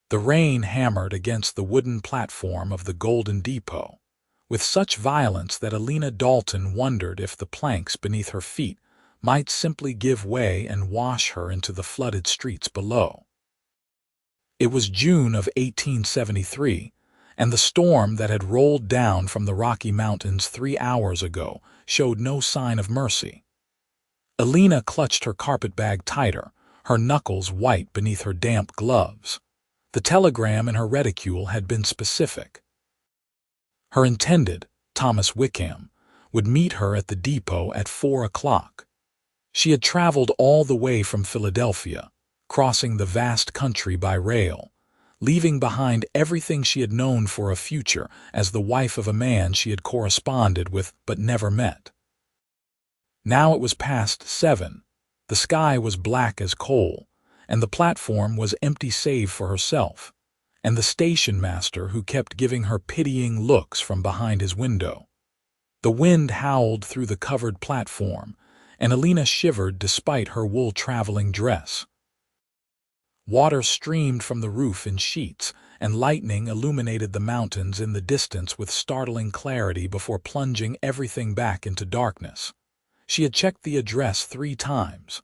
The rain hammered against the wooden platform of the Golden Depot, with such violence that Elena Dalton wondered if the planks beneath her feet might simply give way and wash her into the flooded streets below. It was June of 1873, and the storm that had rolled down from the Rocky Mountains 3 hours ago showed no sign of mercy. Elena clutched her carpetbag tighter, her knuckles white beneath her damp gloves. The telegram in her reticule had been specific. Her intended, Thomas Wickham, would meet her at the depot at 4 o'clock. She had traveled all the way from Philadelphia, crossing the vast country by rail, leaving behind everything she had known for a future as the wife of a man she had corresponded with but never met. Now it was past 7, the sky was black as coal, and the platform was empty save for herself, and the station master who kept giving her pitying looks from behind his window. The wind howled through the covered platform, and Elena shivered despite her wool traveling dress. Water streamed from the roof in sheets, and lightning illuminated the mountains in the distance with startling clarity before plunging everything back into darkness. She had checked the address 3 times.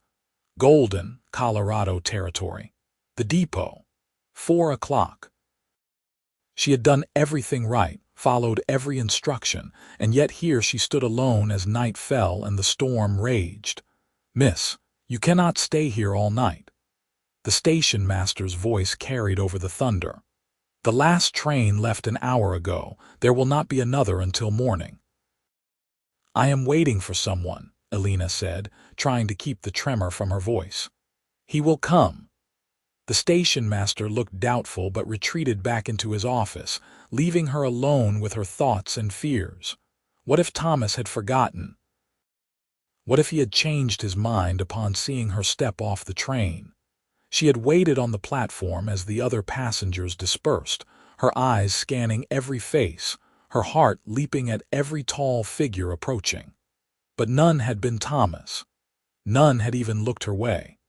Golden, Colorado territory. The depot. 4 o'clock. She had done everything right, followed every instruction, and yet here she stood alone as night fell and the storm raged. "Miss, you cannot stay here all night." The station master's voice carried over the thunder. "The last train left an hour ago. There will not be another until morning." "I am waiting for someone," Elena said, trying to keep the tremor from her voice. "He will come." The station master looked doubtful but retreated back into his office, leaving her alone with her thoughts and fears. What if Thomas had forgotten? What if he had changed his mind upon seeing her step off the train? She had waited on the platform as the other passengers dispersed, her eyes scanning every face, her heart leaping at every tall figure approaching. But none had been Thomas. None had even looked her way.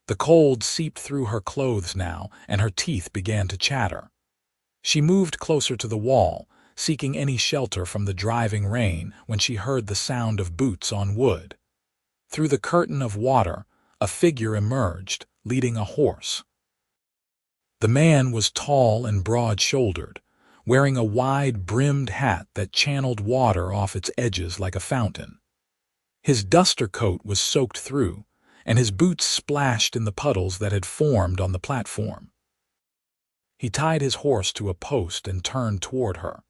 The cold seeped through her clothes now, and her teeth began to chatter. She moved closer to the wall, seeking any shelter from the driving rain, when she heard the sound of boots on wood. Through the curtain of water, a figure emerged, leading a horse. The man was tall and broad-shouldered, wearing a wide-brimmed hat that channeled water off its edges like a fountain. His duster coat was soaked through, and his boots splashed in the puddles that had formed on the platform. He tied his horse to a post and turned toward her,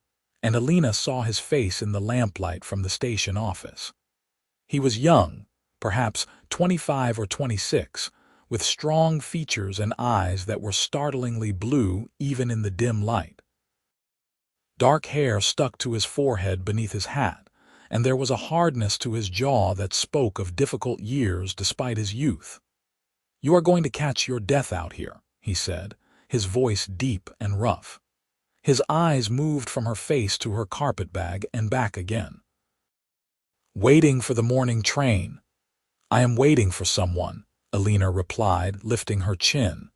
and Elena saw his face in the lamplight from the station office. He was young, perhaps 25 or 26, with strong features and eyes that were startlingly blue even in the dim light. Dark hair stuck to his forehead beneath his hat, and there was a hardness to his jaw that spoke of difficult years despite his youth. "You are going to catch your death out here," he said, his voice deep and rough. His eyes moved from her face to her carpetbag and back again. "Waiting for the morning train." "I am waiting for someone," Elena replied, lifting her chin.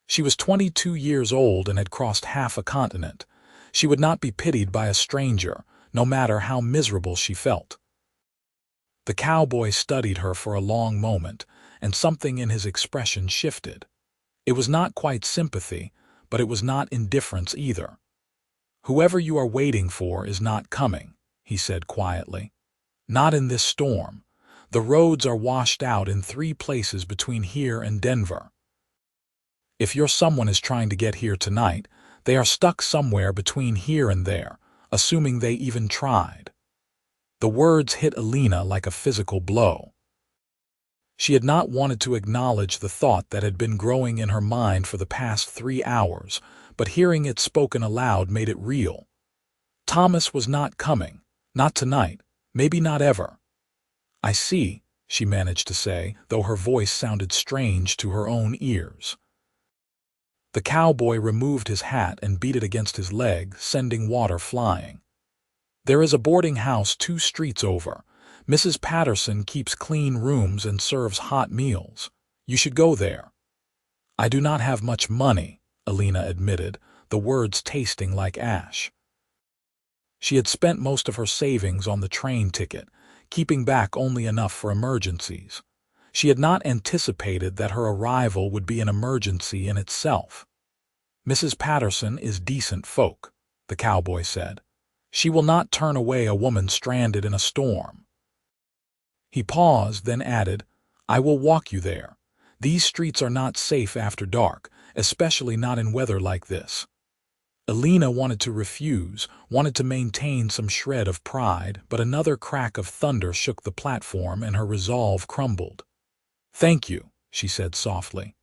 She was 22 years old and had crossed half a continent. She would not be pitied by a stranger, no matter how miserable she felt. The cowboy studied her for a long moment, and something in his expression shifted. It was not quite sympathy, but it was not indifference either. "Whoever you are waiting for is not coming," he said quietly. "Not in this storm. The roads are washed out in 3 places between here and Denver. If your someone is trying to get here tonight, they are stuck somewhere between here and there, assuming they even tried." The words hit Elena like a physical blow. She had not wanted to acknowledge the thought that had been growing in her mind for the past 3 hours, but hearing it spoken aloud made it real. Thomas was not coming, not tonight, maybe not ever. "I see," she managed to say, though her voice sounded strange to her own ears. The cowboy removed his hat and beat it against his leg, sending water flying. "There is a boarding house 2 streets over. Mrs. Patterson keeps clean rooms and serves hot meals. You should go there." "I do not have much money," Elena admitted, the words tasting like ash. She had spent most of her savings on the train ticket, keeping back only enough for emergencies. She had not anticipated that her arrival would be an emergency in itself. "Mrs. Patterson is decent folk," the cowboy said. "She will not turn away a woman stranded in a storm." He paused, then added, "I will walk you there. These streets are not safe after dark, especially not in weather like this." Elena wanted to refuse, wanted to maintain some shred of pride, but another crack of thunder shook the platform and her resolve crumbled. "Thank you," she said softly.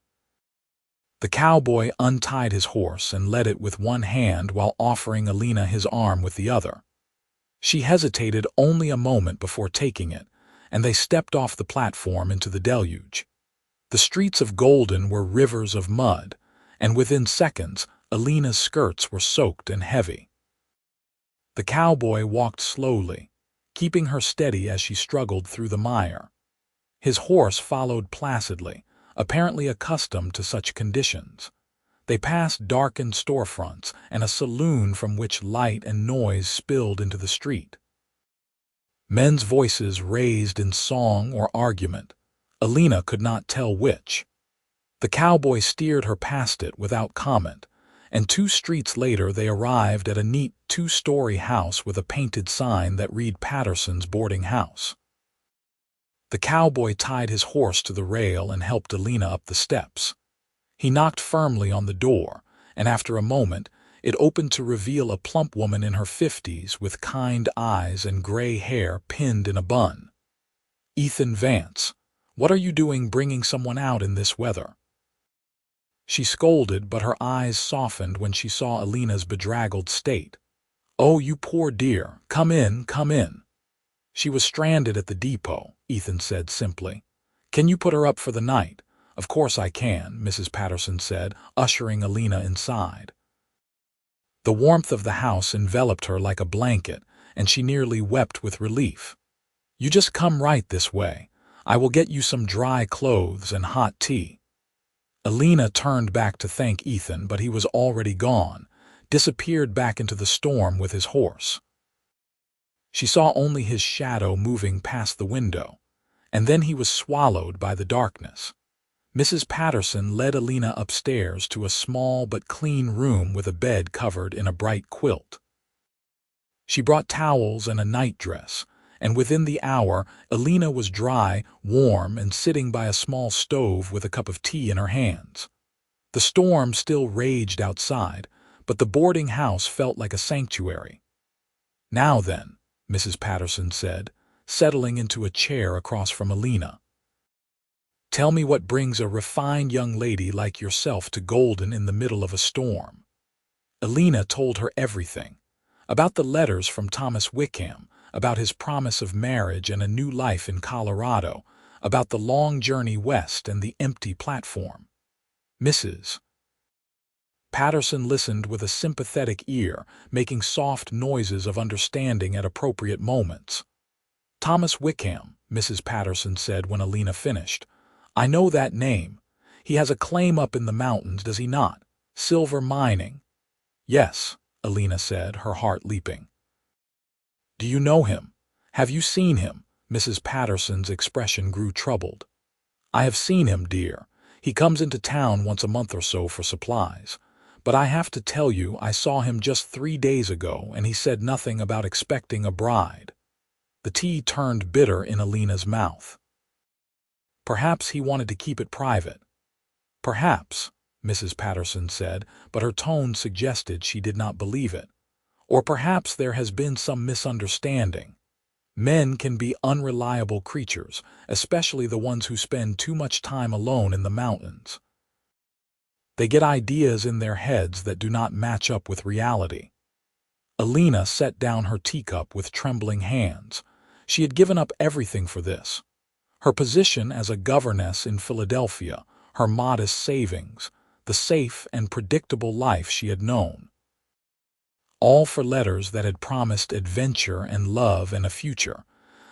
The cowboy untied his horse and led it with one hand while offering Elena his arm with the other. She hesitated only a moment before taking it, and they stepped off the platform into the deluge. The streets of Golden were rivers of mud, and within seconds, Elena's skirts were soaked and heavy. The cowboy walked slowly, keeping her steady as she struggled through the mire. His horse followed placidly, apparently accustomed to such conditions. They passed darkened storefronts and a saloon from which light and noise spilled into the street. Men's voices raised in song or argument. Elena could not tell which. The cowboy steered her past it without comment, and 2 streets later they arrived at a neat 2-story house with a painted sign that read Patterson's boarding house. The cowboy tied his horse to the rail and helped Elena up the steps. He knocked firmly on the door, and after a moment, it opened to reveal a plump woman in her 50s with kind eyes and gray hair pinned in a bun. "Ethan Vance, what are you doing bringing someone out in this weather?" She scolded, but her eyes softened when she saw Elena's bedraggled state. "Oh, you poor dear, come in, come in." "She was stranded at the depot," Ethan said simply. "Can you put her up for the night?" "Of course I can," Mrs. Patterson said, ushering Elena inside. The warmth of the house enveloped her like a blanket, and she nearly wept with relief. "You just come right this way. I will get you some dry clothes and hot tea." Elena turned back to thank Ethan, but he was already gone, disappeared back into the storm with his horse. She saw only his shadow moving past the window, and then he was swallowed by the darkness. Mrs. Patterson led Elena upstairs to a small but clean room with a bed covered in a bright quilt. She brought towels and a nightdress, and within the hour, Elena was dry, warm, and sitting by a small stove with a cup of tea in her hands. The storm still raged outside, but the boarding house felt like a sanctuary. "Now then," Mrs. Patterson said, settling into a chair across from Elena. "Tell me what brings a refined young lady like yourself to Golden in the middle of a storm." Elena told her everything. About the letters from Thomas Wickham, about his promise of marriage and a new life in Colorado, about the long journey west and the empty platform. Mrs. Patterson listened with a sympathetic ear, making soft noises of understanding at appropriate moments. "Thomas Wickham," Mrs. Patterson said when Elena finished. "I know that name. He has a claim up in the mountains, does he not? Silver mining." "Yes," Elena said, her heart leaping. "Do you know him? Have you seen him?" Mrs. Patterson's expression grew troubled. "I have seen him, dear. He comes into town once a month or so for supplies. But I have to tell you, I saw him just 3 days ago, and he said nothing about expecting a bride." The tea turned bitter in Elena's mouth. "Perhaps he wanted to keep it private." "Perhaps," Mrs. Patterson said, but her tone suggested she did not believe it. "Or perhaps there has been some misunderstanding. Men can be unreliable creatures, especially the ones who spend too much time alone in the mountains. They get ideas in their heads that do not match up with reality." Elena set down her teacup with trembling hands. She had given up everything for this. Her position as a governess in Philadelphia, her modest savings, the safe and predictable life she had known. All for letters that had promised adventure and love and a future.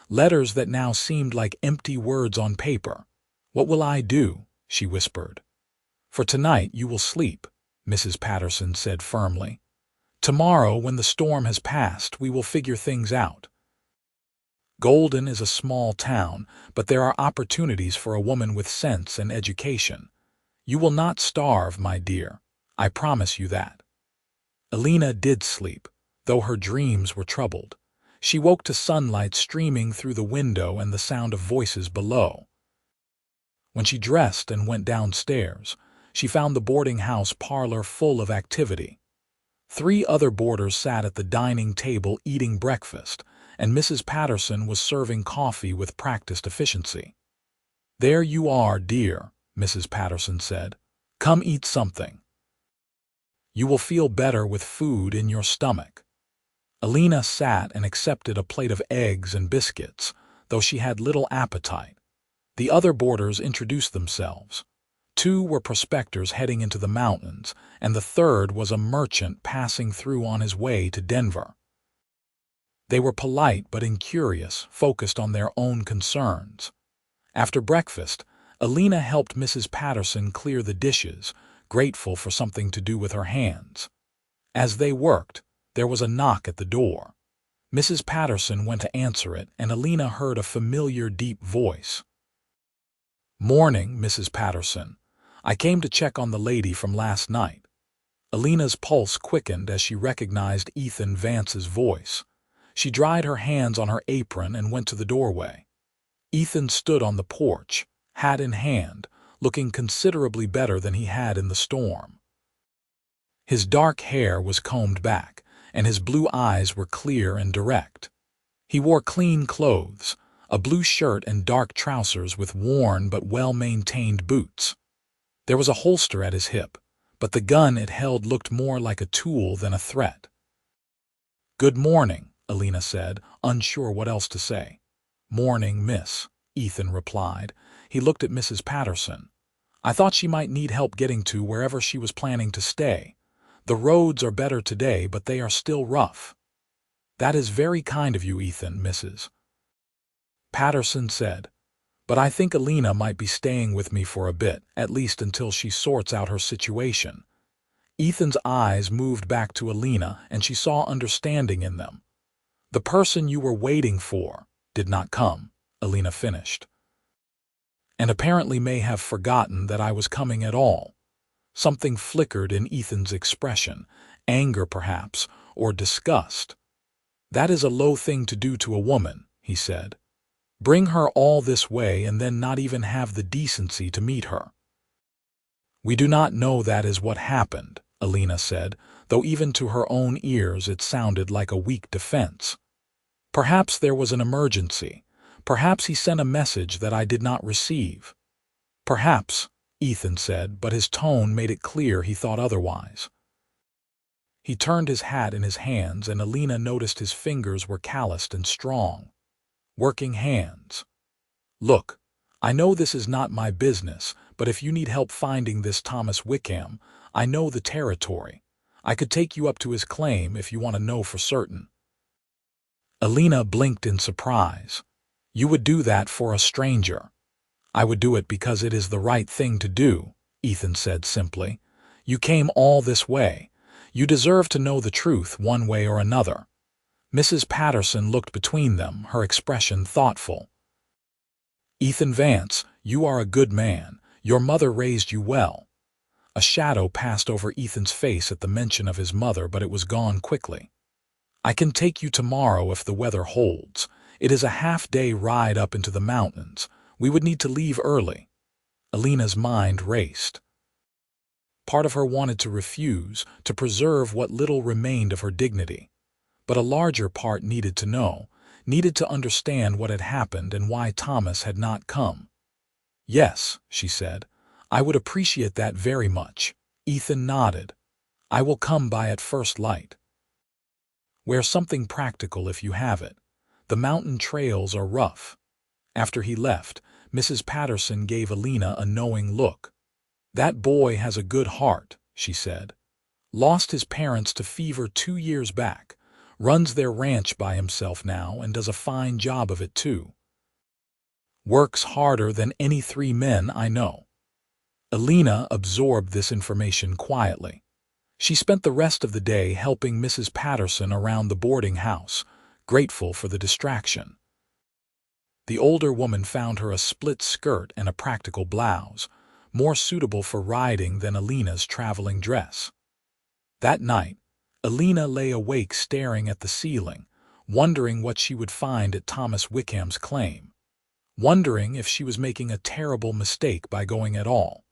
Letters that now seemed like empty words on paper. "What will I do?" she whispered. "For tonight you will sleep. Mrs. Patterson said firmly. "Tomorrow, when the storm has passed, we will figure things out. Golden is a small town, but there are opportunities for a woman with sense and education. You will not starve, my dear. I promise you that." Elena did sleep, though her dreams were troubled. She woke to sunlight streaming through the window and the sound of voices below. When she dressed and went downstairs, she found the boarding house parlor full of activity. 3 other boarders sat at the dining table eating breakfast, and Mrs. Patterson was serving coffee with practiced efficiency. "There you are, dear," Mrs. Patterson said. "Come eat something. You will feel better with food in your stomach." Elena sat and accepted a plate of eggs and biscuits, though she had little appetite. The other boarders introduced themselves. 2 were prospectors heading into the mountains, and the third was a merchant passing through on his way to Denver. They were polite but incurious, focused on their own concerns. After breakfast, Elena helped Mrs. Patterson clear the dishes, grateful for something to do with her hands. As they worked, there was a knock at the door. Mrs. Patterson went to answer it, and Elena heard a familiar, deep voice. "Morning, Mrs. Patterson. I came to check on the lady from last night." Elena's pulse quickened as she recognized Ethan Vance's voice. She dried her hands on her apron and went to the doorway. Ethan stood on the porch, hat in hand, looking considerably better than he had in the storm. His dark hair was combed back, and his blue eyes were clear and direct. He wore clean clothes, a blue shirt and dark trousers with worn but well-maintained boots. There was a holster at his hip, but the gun it held looked more like a tool than a threat. "Good morning," Elena said, unsure what else to say. "Morning, miss," Ethan replied. He looked at Mrs. Patterson. "I thought she might need help getting to wherever she was planning to stay. The roads are better today, but they are still rough." "That is very kind of you, Ethan, Mrs. Patterson said. "But I think Elena might be staying with me for a bit, at least until she sorts out her situation." Ethan's eyes moved back to Elena, and she saw understanding in them. "The person you were waiting for did not come," Elena finished. "And apparently may have forgotten that I was coming at all." Something flickered in Ethan's expression, anger perhaps, or disgust. "That is a low thing to do to a woman," he said. "Bring her all this way and then not even have the decency to meet her." "We do not know that is what happened," Elena said, though even to her own ears it sounded like a weak defense. "Perhaps there was an emergency. Perhaps he sent a message that I did not receive." "Perhaps," Ethan said, but his tone made it clear he thought otherwise. He turned his hat in his hands, and Elena noticed his fingers were calloused and strong. Working hands. "Look, I know this is not my business, but if you need help finding this Thomas Wickham, I know the territory. I could take you up to his claim if you want to know for certain." Elena blinked in surprise. "You would do that for a stranger?" "I would do it because it is the right thing to do," Ethan said simply. "You came all this way. You deserve to know the truth one way or another." Mrs. Patterson looked between them, her expression thoughtful. "Ethan Vance, you are a good man. Your mother raised you well." A shadow passed over Ethan's face at the mention of his mother, but it was gone quickly. "I can take you tomorrow if the weather holds. It is a half-day ride up into the mountains. We would need to leave early." Elena's mind raced. Part of her wanted to refuse, to preserve what little remained of her dignity. But a larger part needed to know, needed to understand what had happened and why Thomas had not come. "Yes," she said, "I would appreciate that very much." Ethan nodded. "I will come by at first light." "Wear something practical if you have it. The mountain trails are rough." After he left, Mrs. Patterson gave Elena a knowing look. "That boy has a good heart," she said. "Lost his parents to fever 2 years back. Runs their ranch by himself now and does a fine job of it too. Works harder than any 3 men I know." Elena absorbed this information quietly. She spent the rest of the day helping Mrs. Patterson around the boarding house, grateful for the distraction. The older woman found her a split skirt and a practical blouse, more suitable for riding than Elena's traveling dress. That night, Elena lay awake staring at the ceiling, wondering what she would find at Thomas Wickham's claim, wondering if she was making a terrible mistake by going at all.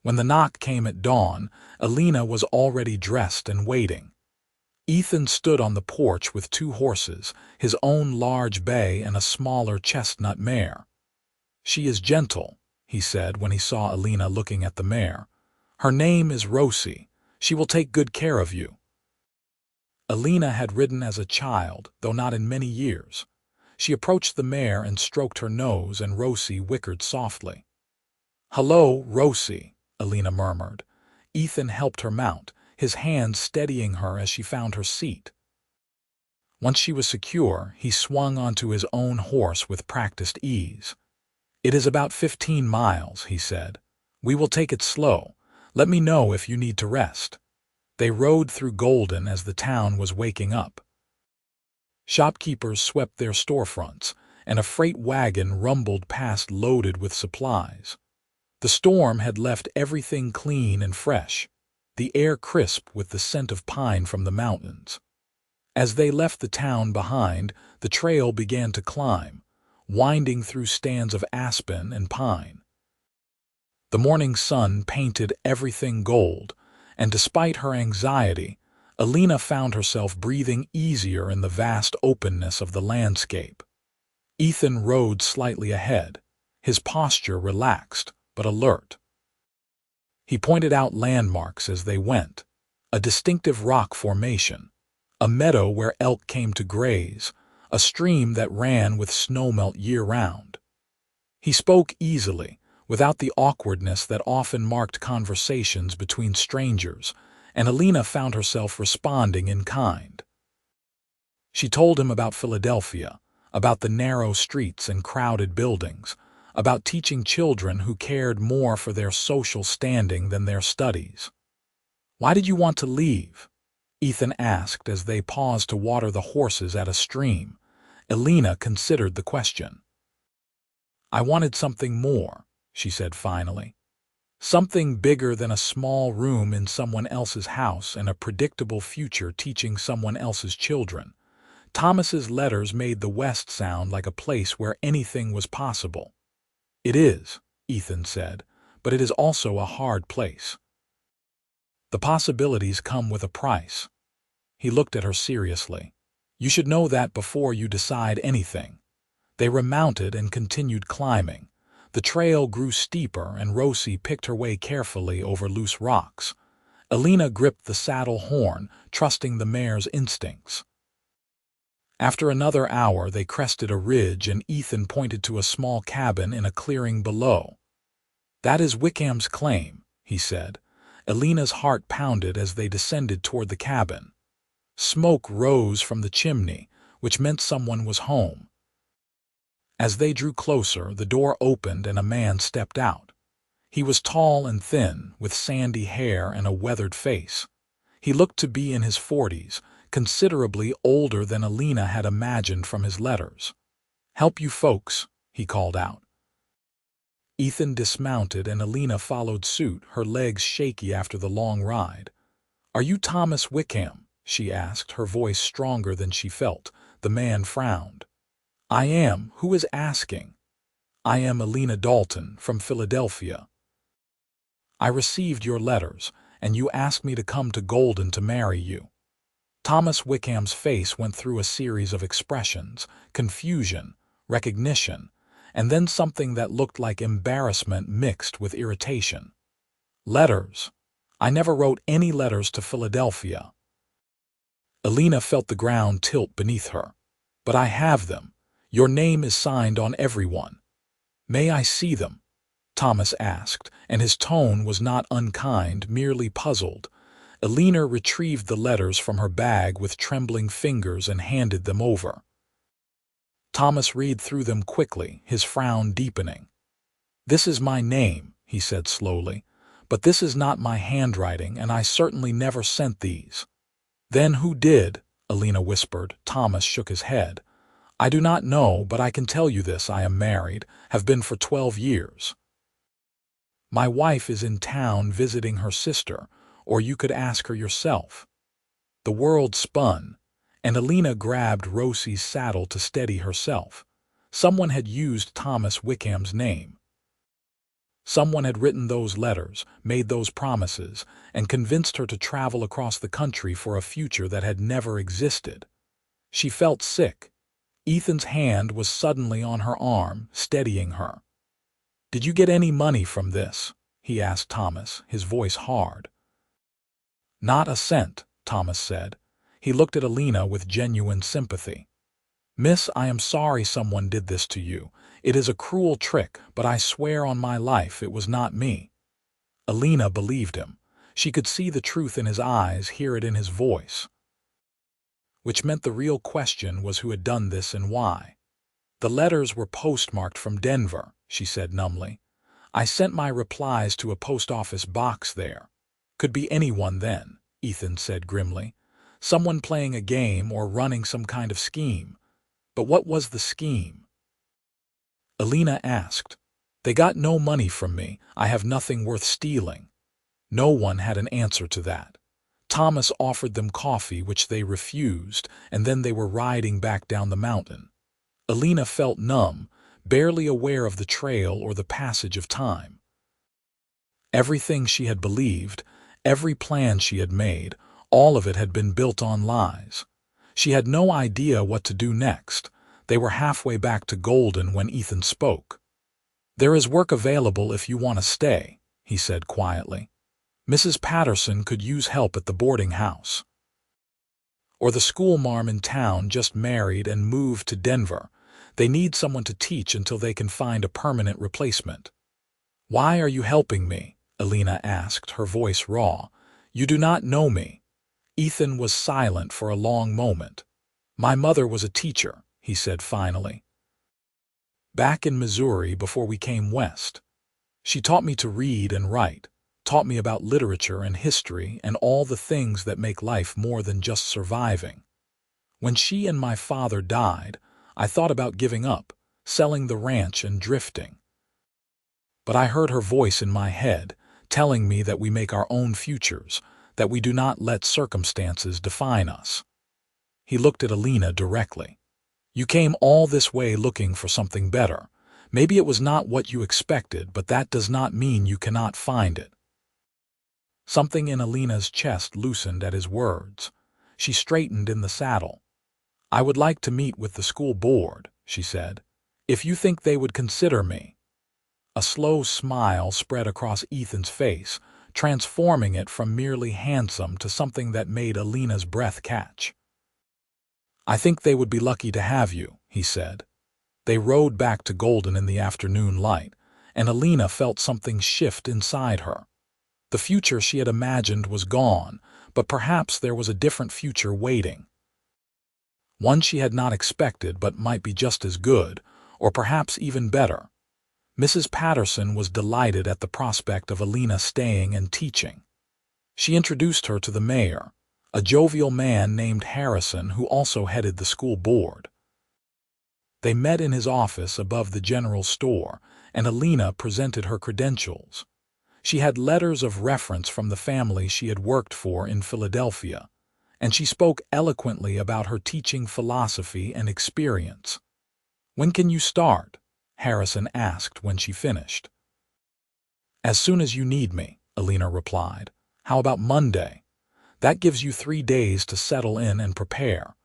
When the knock came at dawn, Elena was already dressed and waiting. Ethan stood on the porch with 2 horses, his own large bay and a smaller chestnut mare. "She is gentle," he said when he saw Elena looking at the mare. "Her name is Rosie. She will take good care of you." Elena had ridden as a child, though not in many years. She approached the mare and stroked her nose, and Rosie whickered softly. "Hello, Rosie," Elena murmured. Ethan helped her mount, his hand steadying her as she found her seat. Once she was secure, he swung onto his own horse with practiced ease. "It is about 15 miles, he said. "We will take it slow. Let me know if you need to rest." They rode through Golden as the town was waking up. Shopkeepers swept their storefronts, and a freight wagon rumbled past loaded with supplies. The storm had left everything clean and fresh, the air crisp with the scent of pine from the mountains. As they left the town behind, the trail began to climb, winding through stands of aspen and pine. The morning sun painted everything gold, and despite her anxiety, Elena found herself breathing easier in the vast openness of the landscape. Ethan rode slightly ahead, his posture relaxed but alert. He pointed out landmarks as they went, a distinctive rock formation, a meadow where elk came to graze, a stream that ran with snowmelt year-round. He spoke easily, without the awkwardness that often marked conversations between strangers, and Elena found herself responding in kind. She told him about Philadelphia, about the narrow streets and crowded buildings, about teaching children who cared more for their social standing than their studies. "Why did you want to leave?" Ethan asked as they paused to water the horses at a stream. Elena considered the question. "I wanted something more," she said finally. "Something bigger than a small room in someone else's house and a predictable future teaching someone else's children." Thomas's letters made the West sound like a place where anything was possible. "It is," Ethan said, "but it is also a hard place. The possibilities come with a price." He looked at her seriously. "You should know that before you decide anything." They remounted and continued climbing. The trail grew steeper, and Rosie picked her way carefully over loose rocks. Elena gripped the saddle horn, trusting the mare's instincts. After another hour, they crested a ridge, and Ethan pointed to a small cabin in a clearing below. "That is Wickham's claim," he said. Elena's heart pounded as they descended toward the cabin. Smoke rose from the chimney, which meant someone was home. As they drew closer, the door opened and a man stepped out. He was tall and thin, with sandy hair and a weathered face. He looked to be in his 40s, considerably older than Elena had imagined from his letters. "Help you folks," he called out. Ethan dismounted and Elena followed suit, her legs shaky after the long ride. "Are you Thomas Wickham?" she asked, her voice stronger than she felt. The man frowned. "I am. Who is asking?" "I am Elena Dalton, from Philadelphia. I received your letters, and you asked me to come to Golden to marry you." Thomas Wickham's face went through a series of expressions: confusion, recognition, and then something that looked like embarrassment mixed with irritation. "Letters? I never wrote any letters to Philadelphia." Elena felt the ground tilt beneath her. "But I have them. Your name is signed on every one." "May I see them?" Thomas asked, and his tone was not unkind, merely puzzled. Elena retrieved the letters from her bag with trembling fingers and handed them over. Thomas read through them quickly, his frown deepening. "This is my name," he said slowly, But this is not my handwriting, and I certainly never sent these." "Then who did?" Elena whispered. Thomas shook his head. "I do not know, but I can tell you this: I am married, have been for 12 years. My wife is in town visiting her sister, or you could ask her yourself." The world spun, and Elena grabbed Rosie's saddle to steady herself. Someone had used Thomas Wickham's name. Someone had written those letters, made those promises, and convinced her to travel across the country for a future that had never existed. She felt sick. Ethan's hand was suddenly on her arm, steadying her. "Did you get any money from this?" he asked Thomas, his voice hard. "Not a cent," Thomas said. He looked at Elena with genuine sympathy. "Miss, I am sorry someone did this to you. It is a cruel trick, but I swear on my life it was not me." Elena believed him. She could see the truth in his eyes, hear it in his voice. Which meant the real question was who had done this and why. "The letters were postmarked from Denver," she said numbly. "I sent my replies to a post office box there." "Could be anyone then," Ethan said grimly. "Someone playing a game or running some kind of scheme. But what was the scheme?" Elena asked. "They got no money from me. I have nothing worth stealing." No one had an answer to that. Thomas offered them coffee, which they refused, and then they were riding back down the mountain. Elena felt numb, barely aware of the trail or the passage of time. Everything she had believed, every plan she had made, all of it had been built on lies. She had no idea what to do next. They were halfway back to Golden when Ethan spoke. "There is work available if you want to stay," he said quietly. "Mrs. Patterson could use help at the boarding house. Or the schoolmarm in town just married and moved to Denver. They need someone to teach until they can find a permanent replacement." "Why are you helping me?" Elena asked, her voice raw. "You do not know me." Ethan was silent for a long moment. "My mother was a teacher," he said finally. "Back in Missouri before we came west. She taught me to read and write, taught me about literature and history and all the things that make life more than just surviving. When she and my father died, I thought about giving up, selling the ranch and drifting. But I heard her voice in my head, telling me that we make our own futures, that we do not let circumstances define us." He looked at Elena directly. "You came all this way looking for something better. Maybe it was not what you expected, but that does not mean you cannot find it." Something in Elena's chest loosened at his words. She straightened in the saddle. "I would like to meet with the school board," she said, "if you think they would consider me." A slow smile spread across Ethan's face, transforming it from merely handsome to something that made Elena's breath catch. "I think they would be lucky to have you," he said. They rode back to Golden in the afternoon light, and Elena felt something shift inside her. The future she had imagined was gone, but perhaps there was a different future waiting. One she had not expected but might be just as good, or perhaps even better. Mrs. Patterson was delighted at the prospect of Elena staying and teaching. She introduced her to the mayor, a jovial man named Harrison who also headed the school board. They met in his office above the general store, and Elena presented her credentials. She had letters of reference from the family she had worked for in Philadelphia, and she spoke eloquently about her teaching philosophy and experience. "When can you start?" Harrison asked when she finished. "As soon as you need me," Elena replied. "How about Monday? That gives you 3 days to settle in and prepare."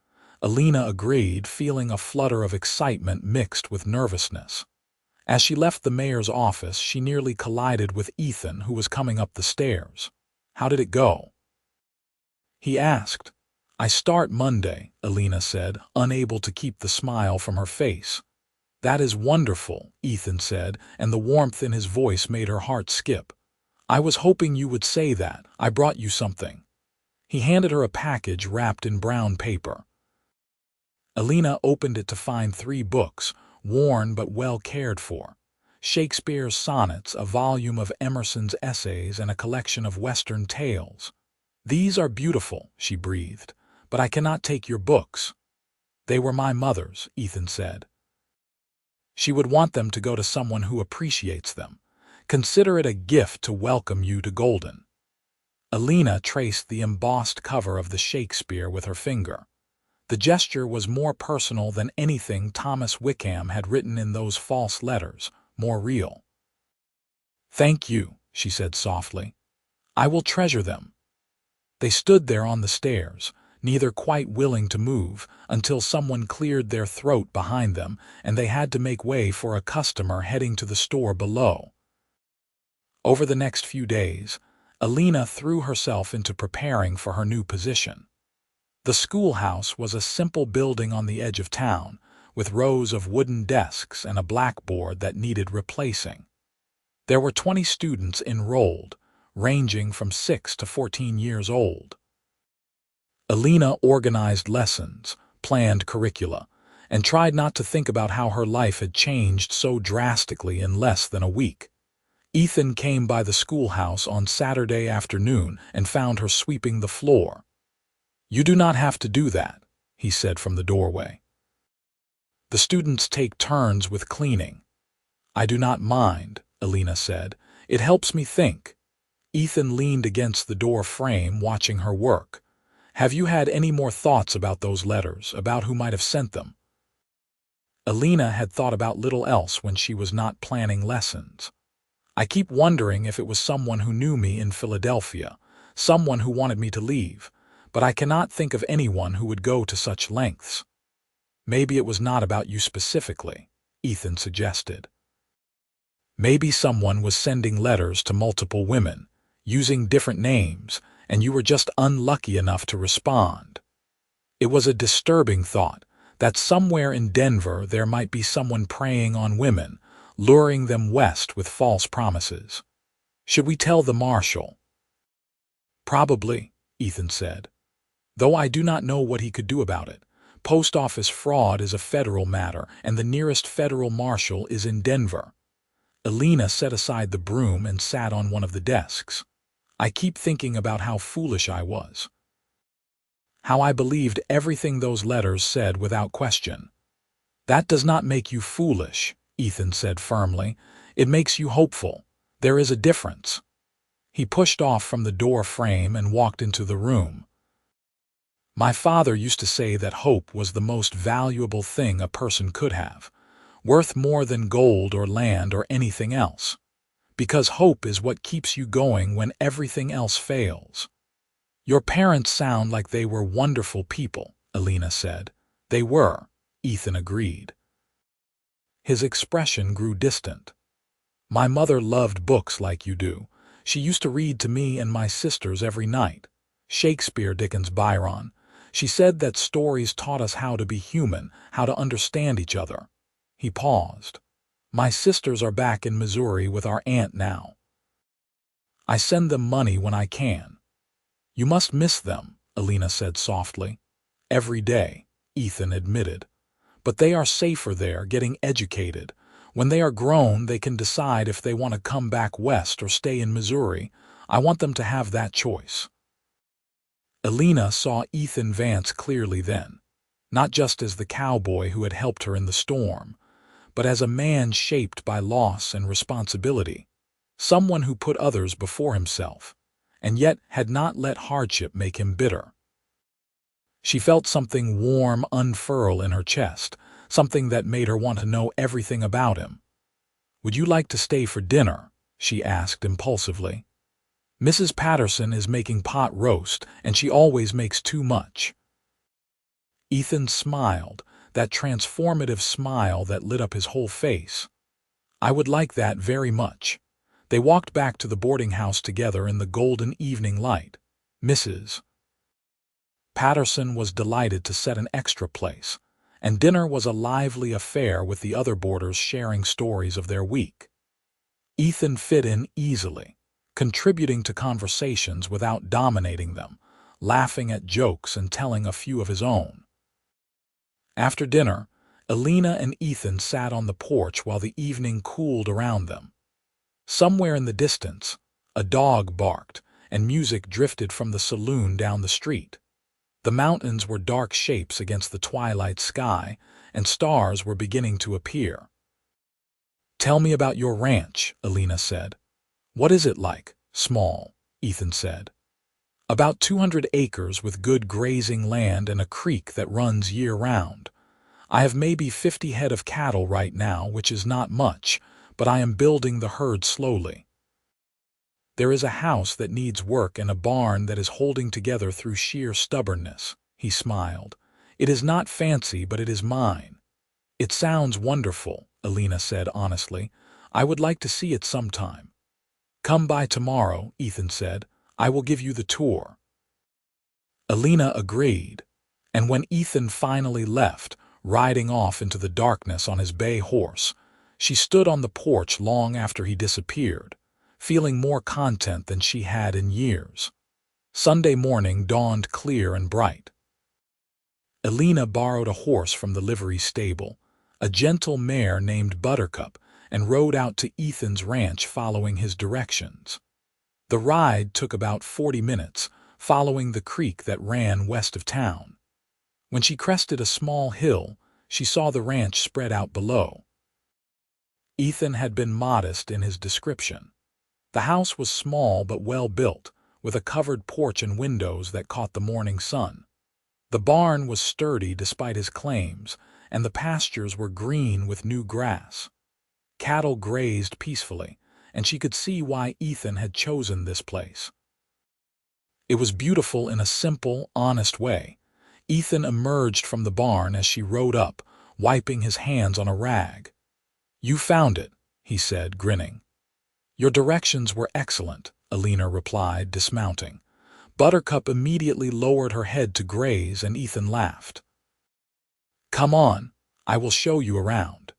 Elena agreed, feeling a flutter of excitement mixed with nervousness. As she left the mayor's office, she nearly collided with Ethan, who was coming up the stairs. "How did it go?" he asked. "I start Monday," Elena said, unable to keep the smile from her face. "That is wonderful," Ethan said, and the warmth in his voice made her heart skip. "I was hoping you would say that. I brought you something." He handed her a package wrapped in brown paper. Elena opened it to find 3 books, worn but well cared for. Shakespeare's sonnets, a volume of Emerson's essays, and a collection of Western tales. "These are beautiful," she breathed, "but I cannot take your books." "They were my mother's," Ethan said. "She would want them to go to someone who appreciates them. Consider it a gift to welcome you to Golden." Elena traced the embossed cover of the Shakespeare with her finger. The gesture was more personal than anything Thomas Wickham had written in those false letters, more real. "Thank you," she said softly. "I will treasure them." They stood there on the stairs, neither quite willing to move, until someone cleared their throat behind them, and they had to make way for a customer heading to the store below. Over the next few days, Elena threw herself into preparing for her new position. The schoolhouse was a simple building on the edge of town, with rows of wooden desks and a blackboard that needed replacing. There were 20 students enrolled, ranging from 6 to 14 years old. Elena organized lessons, planned curricula, and tried not to think about how her life had changed so drastically in less than a week. Ethan came by the schoolhouse on Saturday afternoon and found her sweeping the floor. "You do not have to do that," he said from the doorway. "The students take turns with cleaning." "I do not mind," Elena said. "It helps me think." Ethan leaned against the door frame, watching her work. "Have you had any more thoughts about those letters, about who might have sent them?" Elena had thought about little else when she was not planning lessons. "I keep wondering if it was someone who knew me in Philadelphia, someone who wanted me to leave, but I cannot think of anyone who would go to such lengths." "Maybe it was not about you specifically," Ethan suggested. "Maybe someone was sending letters to multiple women, using different names, and you were just unlucky enough to respond." It was a disturbing thought, that somewhere in Denver there might be someone preying on women, luring them west with false promises. "Should we tell the marshal?" "Probably," Ethan said. "Though I do not know what he could do about it. Post office fraud is a federal matter, and the nearest federal marshal is in Denver." Elena set aside the broom and sat on one of the desks. "I keep thinking about how foolish I was. How I believed everything those letters said without question." "That does not make you foolish," Ethan said firmly. "It makes you hopeful. There is a difference." He pushed off from the door frame and walked into the room. "My father used to say that hope was the most valuable thing a person could have, worth more than gold or land or anything else. Because hope is what keeps you going when everything else fails." "Your parents sound like they were wonderful people," Elena said. "They were," Ethan agreed. His expression grew distant. "My mother loved books like you do. She used to read to me and my sisters every night. Shakespeare, Dickens, Byron. She said that stories taught us how to be human, how to understand each other." He paused. "My sisters are back in Missouri with our aunt now. I send them money when I can." "You must miss them," Elena said softly. "Every day," Ethan admitted. "But they are safer there, getting educated. When they are grown, they can decide if they want to come back west or stay in Missouri. I want them to have that choice." Elena saw Ethan Vance clearly then, not just as the cowboy who had helped her in the storm, but as a man shaped by loss and responsibility, someone who put others before himself, and yet had not let hardship make him bitter. She felt something warm unfurl in her chest, something that made her want to know everything about him. "Would you like to stay for dinner?" she asked impulsively. "Mrs. Patterson is making pot roast, and she always makes too much." Ethan smiled, that transformative smile that lit up his whole face. "I would like that very much." They walked back to the boarding house together in the golden evening light. Mrs. Patterson was delighted to set an extra place, and dinner was a lively affair with the other boarders sharing stories of their week. Ethan fit in easily, contributing to conversations without dominating them, laughing at jokes and telling a few of his own. After dinner, Elena and Ethan sat on the porch while the evening cooled around them. Somewhere in the distance, a dog barked, and music drifted from the saloon down the street. The mountains were dark shapes against the twilight sky, and stars were beginning to appear. "Tell me about your ranch," Elena said. "What is it like?" "Small," Ethan said. "About 200 acres with good grazing land and a creek that runs year-round. I have maybe 50 head of cattle right now, which is not much, but I am building the herd slowly. There is a house that needs work and a barn that is holding together through sheer stubbornness." He smiled. "It is not fancy, but it is mine." "It sounds wonderful," Elena said honestly. "I would like to see it sometime." "Come by tomorrow," Ethan said. "I will give you the tour." Elena agreed, and when Ethan finally left, riding off into the darkness on his bay horse, she stood on the porch long after he disappeared, feeling more content than she had in years. Sunday morning dawned clear and bright. Elena borrowed a horse from the livery stable, a gentle mare named Buttercup, and rode out to Ethan's ranch following his directions. The ride took about 40 minutes, following the creek that ran west of town. When she crested a small hill, she saw the ranch spread out below. Ethan had been modest in his description. The house was small but well built, with a covered porch and windows that caught the morning sun. The barn was sturdy despite his claims, and the pastures were green with new grass. Cattle grazed peacefully, and she could see why Ethan had chosen this place. It was beautiful in a simple, honest way. Ethan emerged from the barn as she rode up, wiping his hands on a rag. "You found it," he said, grinning. "Your directions were excellent," Elena replied, dismounting. Buttercup immediately lowered her head to graze, and Ethan laughed. "Come on, I will show you around."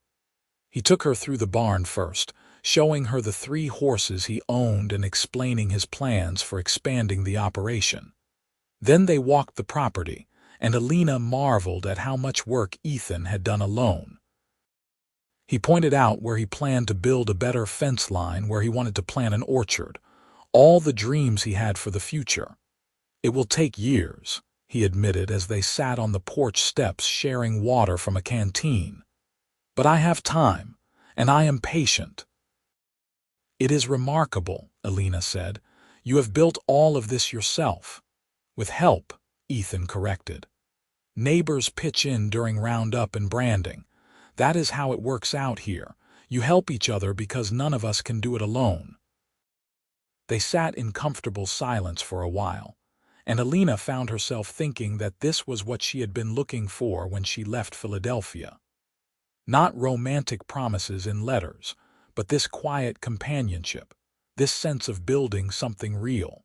He took her through the barn first, showing her the 3 horses he owned and explaining his plans for expanding the operation. Then they walked the property, and Elena marveled at how much work Ethan had done alone. He pointed out where he planned to build a better fence line, where he wanted to plant an orchard, all the dreams he had for the future. "It will take years," he admitted as they sat on the porch steps sharing water from a canteen. "But I have time, and I am patient." "It is remarkable," Elena said. "You have built all of this yourself." "With help," Ethan corrected. "Neighbors pitch in during roundup and branding. That is how it works out here. You help each other because none of us can do it alone." They sat in comfortable silence for a while, and Elena found herself thinking that this was what she had been looking for when she left Philadelphia. Not romantic promises in letters, but this quiet companionship, this sense of building something real.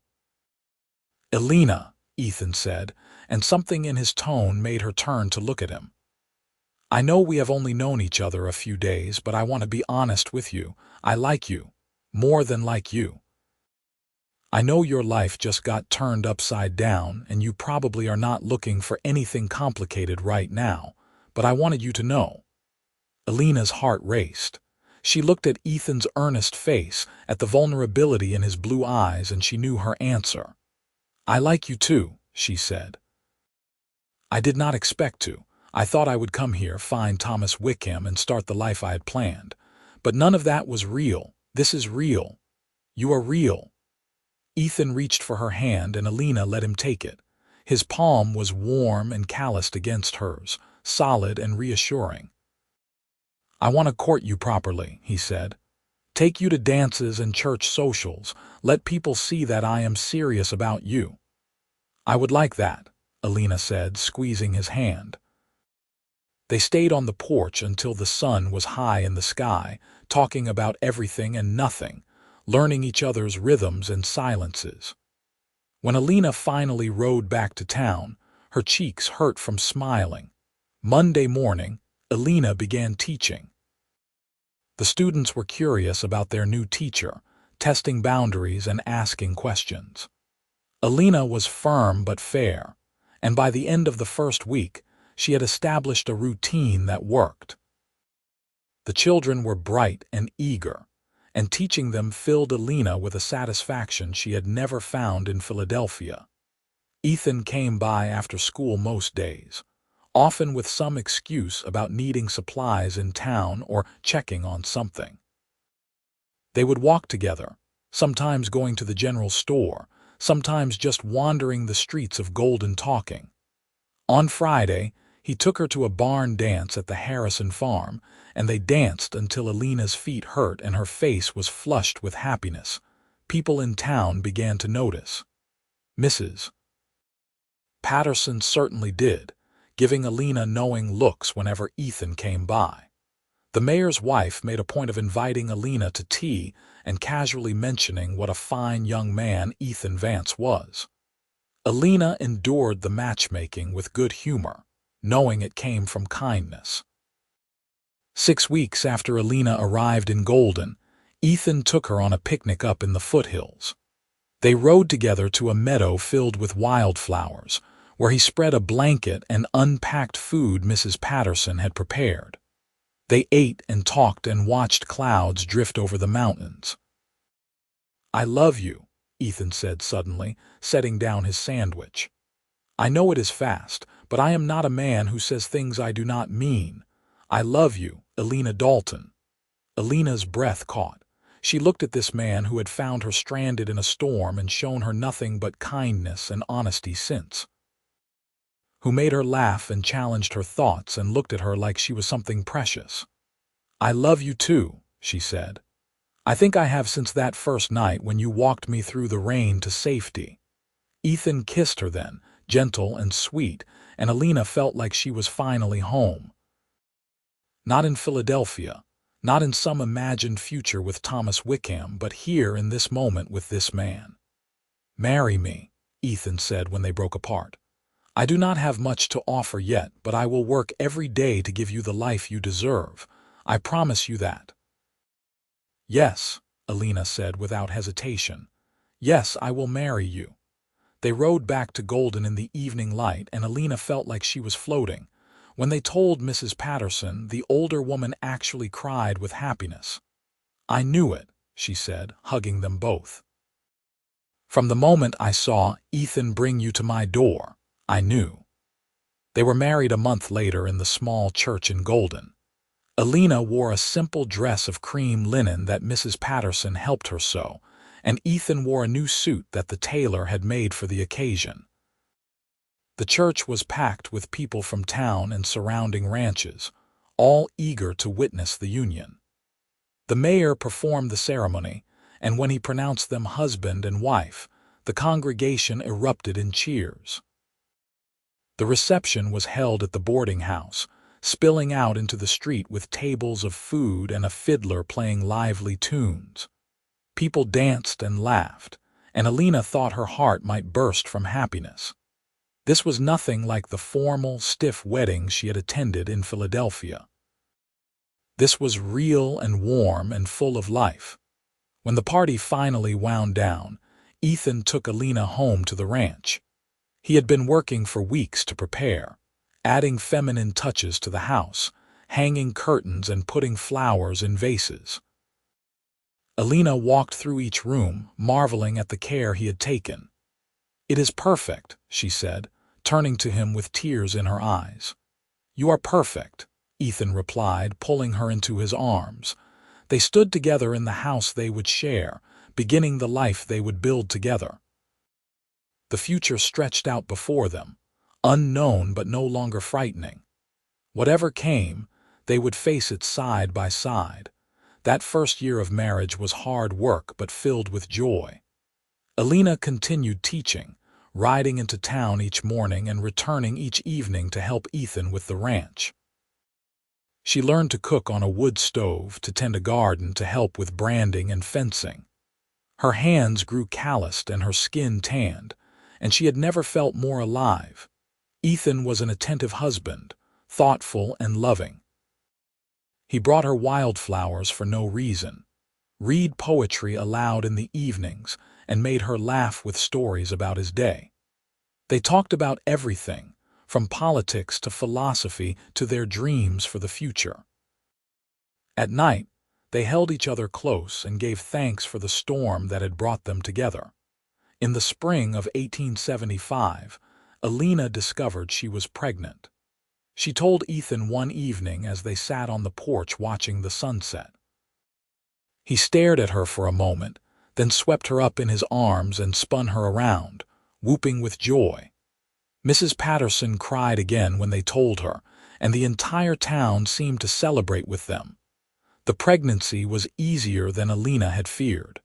"Elena," Ethan said, and something in his tone made her turn to look at him. "I know we have only known each other a few days, but I want to be honest with you. I like you, more than like you. I know your life just got turned upside down, and you probably are not looking for anything complicated right now, but I wanted you to know." Elena's heart raced. She looked at Ethan's earnest face, at the vulnerability in his blue eyes, and she knew her answer. "I like you too," she said. "I did not expect to. I thought I would come here, find Thomas Wickham, and start the life I had planned. But none of that was real. This is real. You are real." Ethan reached for her hand, and Elena let him take it. His palm was warm and calloused against hers, solid and reassuring. "I want to court you properly," he said. "Take you to dances and church socials. Let people see that I am serious about you." "I would like that," Elena said, squeezing his hand. They stayed on the porch until the sun was high in the sky, talking about everything and nothing, learning each other's rhythms and silences. When Elena finally rode back to town, her cheeks hurt from smiling. Monday morning, Elena began teaching. The students were curious about their new teacher, testing boundaries and asking questions. Elena was firm but fair, and by the end of the first week, She had established a routine that worked. The children were bright and eager, and teaching them filled Elena with a satisfaction she had never found in Philadelphia. Ethan came by after school most days, often with some excuse about needing supplies in town or checking on something. They would walk together, sometimes going to the general store, sometimes just wandering the streets of Golden talking. On Friday, he took her to a barn dance at the Harrison farm, and they danced until Elena's feet hurt and her face was flushed with happiness. People in town began to notice. Mrs. Patterson certainly did, giving Elena knowing looks whenever Ethan came by. The mayor's wife made a point of inviting Elena to tea and casually mentioning what a fine young man Ethan Vance was. Elena endured the matchmaking with good humor, knowing it came from kindness. 6 weeks after Elena arrived in Golden, Ethan took her on a picnic up in the foothills. They rode together to a meadow filled with wildflowers, where he spread a blanket and unpacked food Mrs. Patterson had prepared. They ate and talked and watched clouds drift over the mountains. "I love you," Ethan said suddenly, setting down his sandwich. "I know it is fast, but I am not a man who says things I do not mean. I love you, Elena Dalton." Elena's breath caught. She looked at this man who had found her stranded in a storm and shown her nothing but kindness and honesty since. Who made her laugh and challenged her thoughts and looked at her like she was something precious. "I love you too," she said. "I think I have since that first night when you walked me through the rain to safety." Ethan kissed her then, gentle and sweet, and Elena felt like she was finally home. Not in Philadelphia, not in some imagined future with Thomas Wickham, but here in this moment with this man. "Marry me," Ethan said when they broke apart. "I do not have much to offer yet, but I will work every day to give you the life you deserve. I promise you that." "Yes," Elena said without hesitation. "Yes, I will marry you." They rode back to Golden in the evening light, and Elena felt like she was floating. When they told Mrs. Patterson, the older woman actually cried with happiness. "I knew it," she said, hugging them both. "From the moment I saw Ethan bring you to my door, I knew." They were married a month later in the small church in Golden. Elena wore a simple dress of cream linen that Mrs. Patterson helped her sew, and Ethan wore a new suit that the tailor had made for the occasion. The church was packed with people from town and surrounding ranches, all eager to witness the union. The mayor performed the ceremony, and when he pronounced them husband and wife, the congregation erupted in cheers. The reception was held at the boarding house, spilling out into the street with tables of food and a fiddler playing lively tunes. People danced and laughed, and Elena thought her heart might burst from happiness. This was nothing like the formal, stiff wedding she had attended in Philadelphia. This was real and warm and full of life. When the party finally wound down, Ethan took Elena home to the ranch. He had been working for weeks to prepare, adding feminine touches to the house, hanging curtains and putting flowers in vases. Elena walked through each room, marveling at the care he had taken. "It is perfect," she said, turning to him with tears in her eyes. "You are perfect," Ethan replied, pulling her into his arms. They stood together in the house they would share, beginning the life they would build together. The future stretched out before them, unknown but no longer frightening. Whatever came, they would face it side by side. That first year of marriage was hard work but filled with joy. Elena continued teaching, riding into town each morning and returning each evening to help Ethan with the ranch. She learned to cook on a wood stove, to tend a garden, to help with branding and fencing. Her hands grew calloused and her skin tanned, and she had never felt more alive. Ethan was an attentive husband, thoughtful and loving. He brought her wildflowers for no reason, read poetry aloud in the evenings, and made her laugh with stories about his day. They talked about everything, from politics to philosophy to their dreams for the future. At night, they held each other close and gave thanks for the storm that had brought them together. In the spring of 1875, Elena discovered she was pregnant. She told Ethan one evening as they sat on the porch watching the sunset. He stared at her for a moment, then swept her up in his arms and spun her around, whooping with joy. Mrs. Patterson cried again when they told her, and the entire town seemed to celebrate with them. The pregnancy was easier than Elena had feared.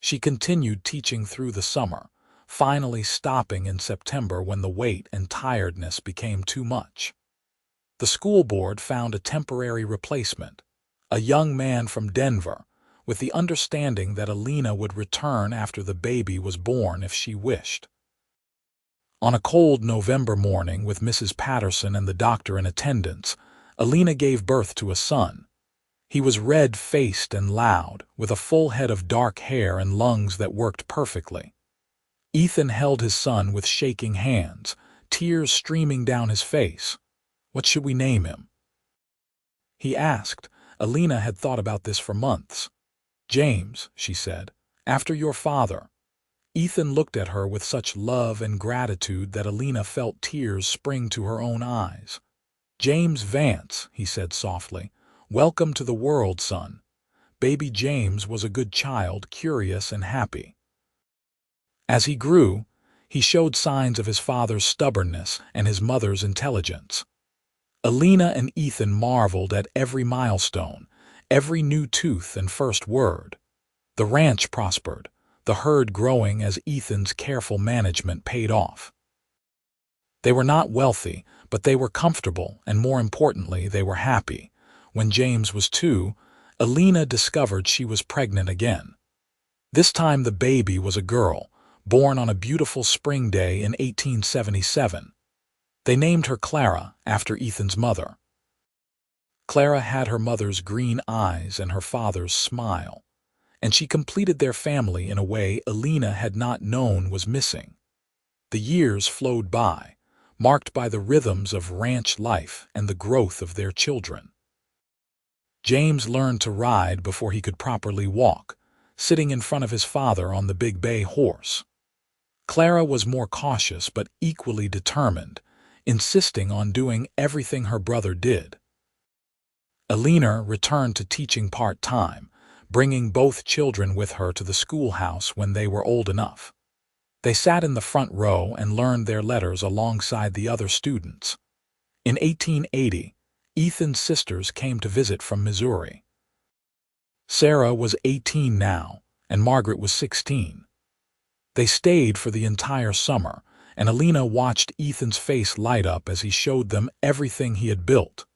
She continued teaching through the summer, finally stopping in September when the weight and tiredness became too much. The school board found a temporary replacement, a young man from Denver, with the understanding that Elena would return after the baby was born if she wished. On a cold November morning, with Mrs. Patterson and the doctor in attendance, Elena gave birth to a son. He was red-faced and loud, with a full head of dark hair and lungs that worked perfectly. Ethan held his son with shaking hands, tears streaming down his face. "What should we name him?" he asked. Elena had thought about this for months. "James," she said, "after your father." Ethan looked at her with such love and gratitude that Elena felt tears spring to her own eyes. "James Vance," he said softly. "Welcome to the world, son." Baby James was a good child, curious and happy. As he grew, he showed signs of his father's stubbornness and his mother's intelligence. Elena and Ethan marveled at every milestone, every new tooth and first word. The ranch prospered, the herd growing as Ethan's careful management paid off. They were not wealthy, but they were comfortable, and more importantly, they were happy. When James was 2, Elena discovered she was pregnant again. This time the baby was a girl, born on a beautiful spring day in 1877. They named her Clara, after Ethan's mother. Clara had her mother's green eyes and her father's smile, and she completed their family in a way Elena had not known was missing. The years flowed by, marked by the rhythms of ranch life and the growth of their children. James learned to ride before he could properly walk, sitting in front of his father on the big bay horse. Clara was more cautious but equally determined, insisting on doing everything her brother did. Elena returned to teaching part-time, bringing both children with her to the schoolhouse when they were old enough. They sat in the front row and learned their letters alongside the other students. In 1880, Ethan's sisters came to visit from Missouri. Sarah was 18 now, and Margaret was 16. They stayed for the entire summer, and Elena watched Ethan's face light up as he showed them everything he had built.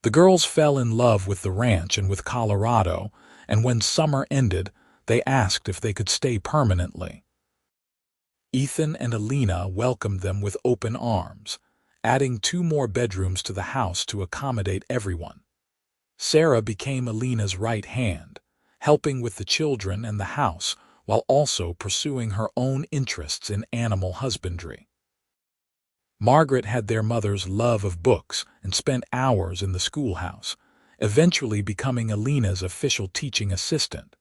The girls fell in love with the ranch and with Colorado, and when summer ended, they asked if they could stay permanently. Ethan and Elena welcomed them with open arms, adding 2 more bedrooms to the house to accommodate everyone. Sarah became Elena's right hand, helping with the children and the house while also pursuing her own interests in animal husbandry. Margaret had their mother's love of books and spent hours in the schoolhouse, eventually becoming Elena's official teaching assistant.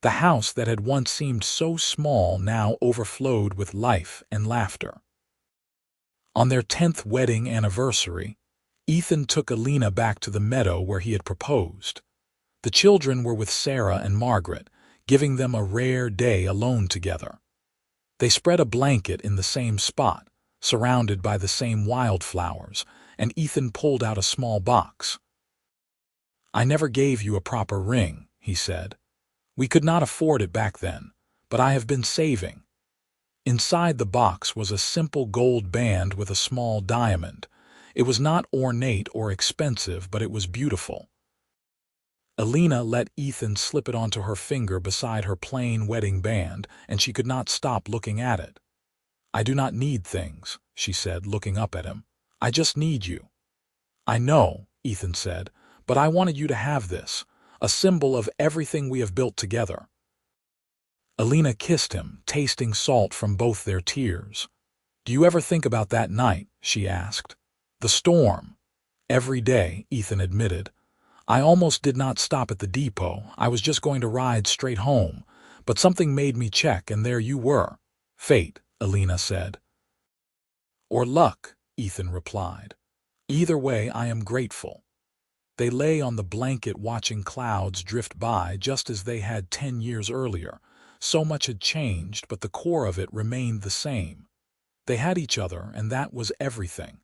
The house that had once seemed so small now overflowed with life and laughter. On their 10th wedding anniversary, Ethan took Elena back to the meadow where he had proposed. The children were with Sarah and Margaret, giving them a rare day alone together. They spread a blanket in the same spot, surrounded by the same wildflowers, and Ethan pulled out a small box. "I never gave you a proper ring," he said. "We could not afford it back then, but I have been saving." Inside the box was a simple gold band with a small diamond. It was not ornate or expensive, but it was beautiful. Elena let Ethan slip it onto her finger beside her plain wedding band, and she could not stop looking at it. "I do not need things," she said, looking up at him. "I just need you." "I know," Ethan said, "but I wanted you to have this, a symbol of everything we have built together." Elena kissed him, tasting salt from both their tears. "Do you ever think about that night?" she asked. "The storm." "Every day," Ethan admitted. "I almost did not stop at the depot. I was just going to ride straight home, but something made me check, and there you were." "Fate," Elena said. "Or luck," Ethan replied. "Either way, I am grateful." They lay on the blanket watching clouds drift by just as they had 10 years earlier. So much had changed, but the core of it remained the same. They had each other, and that was everything.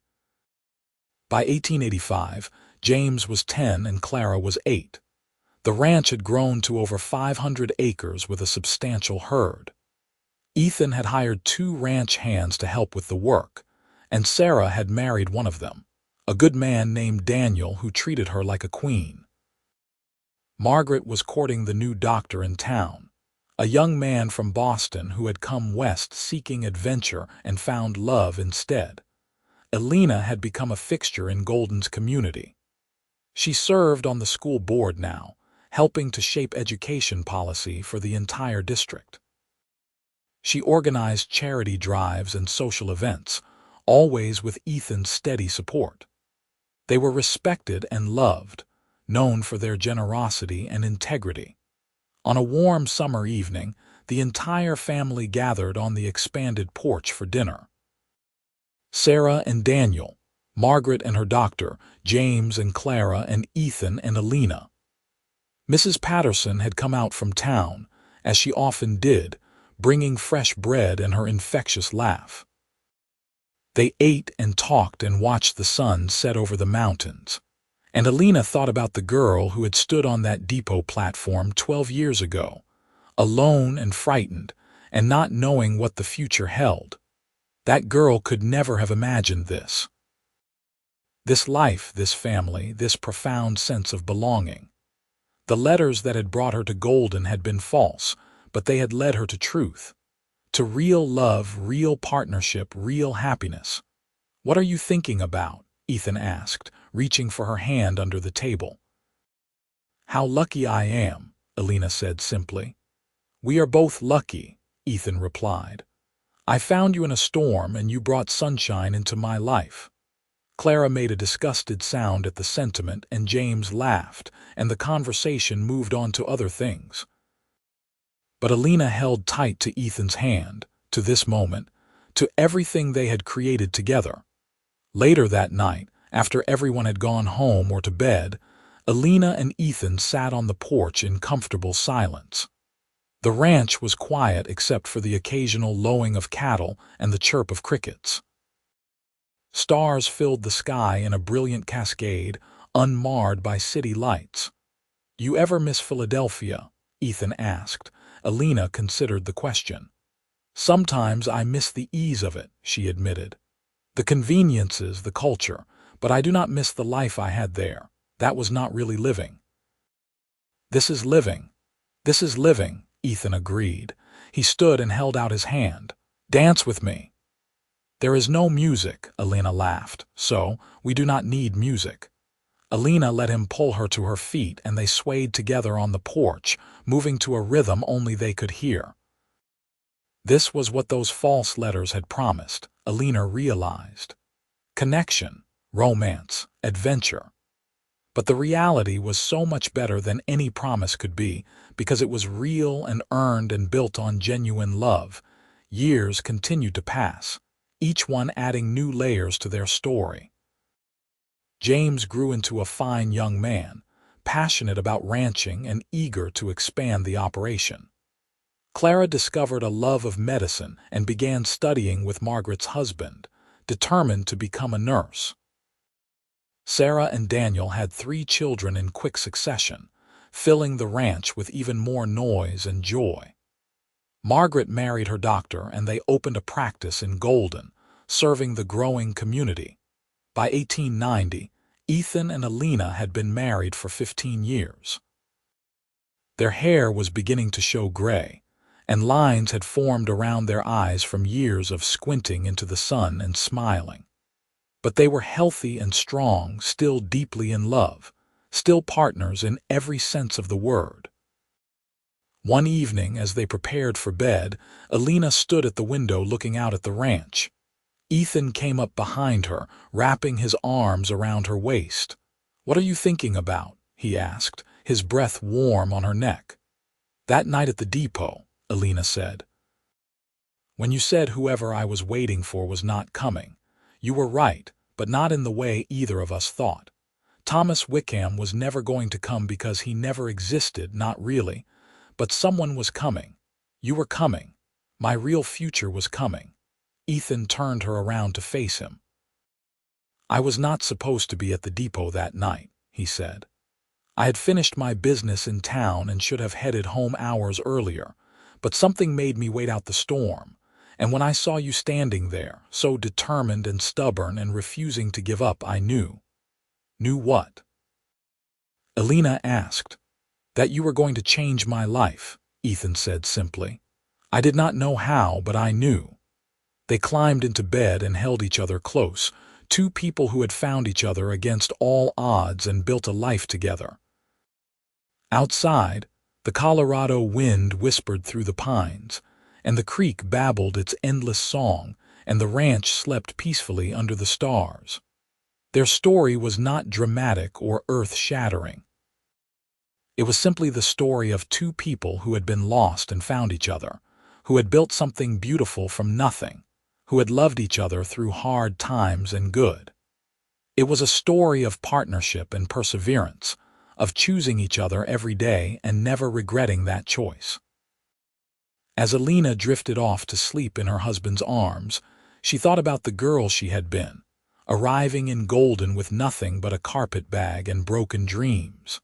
By 1885, James was 10 and Clara was 8. The ranch had grown to over 500 acres with a substantial herd. Ethan had hired 2 ranch hands to help with the work, and Sarah had married one of them, a good man named Daniel who treated her like a queen. Margaret was courting the new doctor in town, a young man from Boston who had come west seeking adventure and found love instead. Elena had become a fixture in Golden's community. She served on the school board now, helping to shape education policy for the entire district. She organized charity drives and social events, always with Ethan's steady support. They were respected and loved, known for their generosity and integrity. On a warm summer evening, the entire family gathered on the expanded porch for dinner. Sarah and Daniel, Margaret and her doctor, James and Clara, and Ethan and Elena. Mrs. Patterson had come out from town, as she often did, bringing fresh bread and her infectious laugh. They ate and talked and watched the sun set over the mountains. And Elena thought about the girl who had stood on that depot platform 12 years ago, alone and frightened, and not knowing what the future held. That girl could never have imagined this. This life, this family, this profound sense of belonging. The letters that had brought her to Golden had been false, but they had led her to truth, to real love, real partnership, real happiness. "What are you thinking about?" Ethan asked, reaching for her hand under the table. "How lucky I am," Elena said simply. "We are both lucky," Ethan replied. "I found you in a storm and you brought sunshine into my life." Clara made a disgusted sound at the sentiment and James laughed, and the conversation moved on to other things. But Elena held tight to Ethan's hand, to this moment, to everything they had created together. Later that night, after everyone had gone home or to bed, Elena and Ethan sat on the porch in comfortable silence. The ranch was quiet except for the occasional lowing of cattle and the chirp of crickets. Stars filled the sky in a brilliant cascade, unmarred by city lights. "You ever miss Philadelphia?" Ethan asked. Elena considered the question. "Sometimes I miss the ease of it," she admitted. "The conveniences, the culture, but I do not miss the life I had there. That was not really living." "This is living. This is living," Ethan agreed. He stood and held out his hand. "Dance with me." "There is no music," Elena laughed, "so we do not need music." Elena let him pull her to her feet and they swayed together on the porch, moving to a rhythm only they could hear. This was what those false letters had promised, Elena realized. Connection, romance, adventure. But the reality was so much better than any promise could be, because it was real and earned and built on genuine love. Years continued to pass, each one adding new layers to their story. James grew into a fine young man, passionate about ranching and eager to expand the operation. Clara discovered a love of medicine and began studying with Margaret's husband, determined to become a nurse. Sarah and Daniel had 3 children in quick succession, filling the ranch with even more noise and joy. Margaret married her doctor and they opened a practice in Golden, serving the growing community. By 1890, Ethan and Elena had been married for 15 years. Their hair was beginning to show gray, and lines had formed around their eyes from years of squinting into the sun and smiling. But they were healthy and strong, still deeply in love, still partners in every sense of the word. One evening, as they prepared for bed, Elena stood at the window looking out at the ranch. Ethan came up behind her, wrapping his arms around her waist. "What are you thinking about?" he asked, his breath warm on her neck. "That night at the depot," Elena said. "When you said whoever I was waiting for was not coming. You were right, but not in the way either of us thought. Thomas Wickham was never going to come because he never existed, not really. But someone was coming. You were coming. My real future was coming." Ethan turned her around to face him. "I was not supposed to be at the depot that night," he said. "I had finished my business in town and should have headed home hours earlier, but something made me wait out the storm. And when I saw you standing there, so determined and stubborn and refusing to give up, I knew." "Knew what?" Elena asked. "That you were going to change my life," Ethan said simply. "I did not know how, but I knew." They climbed into bed and held each other close, two people who had found each other against all odds and built a life together. Outside, the Colorado wind whispered through the pines, and the creek babbled its endless song, and the ranch slept peacefully under the stars. Their story was not dramatic or earth-shattering. It was simply the story of two people who had been lost and found each other, who had built something beautiful from nothing, who had loved each other through hard times and good. It was a story of partnership and perseverance, of choosing each other every day and never regretting that choice. As Elena drifted off to sleep in her husband's arms, she thought about the girl she had been, arriving in Golden with nothing but a carpet bag and broken dreams.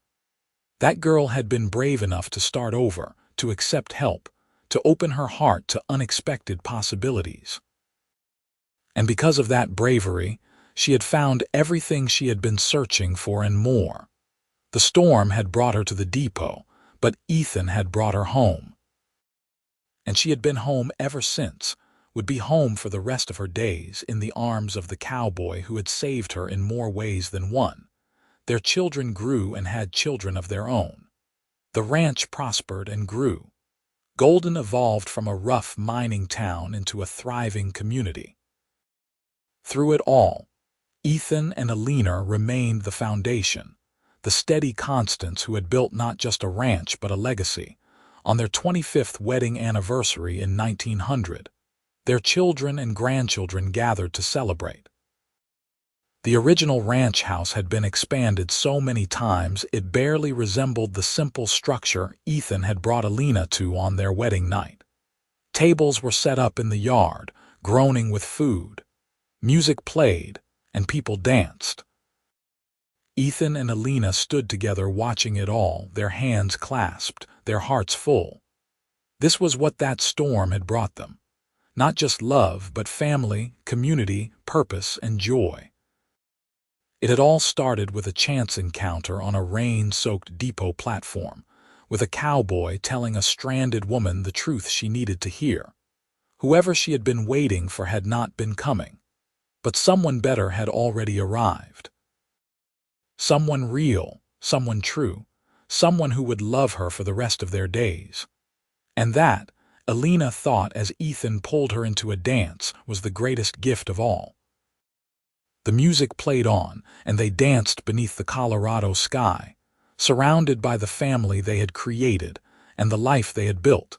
That girl had been brave enough to start over, to accept help, to open her heart to unexpected possibilities. And because of that bravery, she had found everything she had been searching for and more. The storm had brought her to the depot, but Ethan had brought her home. And she had been home ever since, would be home for the rest of her days in the arms of the cowboy who had saved her in more ways than one. Their children grew and had children of their own. The ranch prospered and grew. Golden evolved from a rough mining town into a thriving community. Through it all, Ethan and Elena remained the foundation, the steady constants who had built not just a ranch but a legacy. On their 25th wedding anniversary in 1900, their children and grandchildren gathered to celebrate. The original ranch house had been expanded so many times it barely resembled the simple structure Ethan had brought Elena to on their wedding night. Tables were set up in the yard, groaning with food. Music played, and people danced. Ethan and Elena stood together watching it all, their hands clasped, their hearts full. This was what that storm had brought them. Not just love, but family, community, purpose, and joy. It had all started with a chance encounter on a rain-soaked depot platform, with a cowboy telling a stranded woman the truth she needed to hear. Whoever she had been waiting for had not been coming, but someone better had already arrived. Someone real, someone true, someone who would love her for the rest of their days. And that, Elena thought as Ethan pulled her into a dance, was the greatest gift of all. The music played on, and they danced beneath the Colorado sky, surrounded by the family they had created and the life they had built.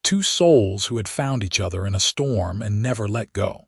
Two souls who had found each other in a storm and never let go.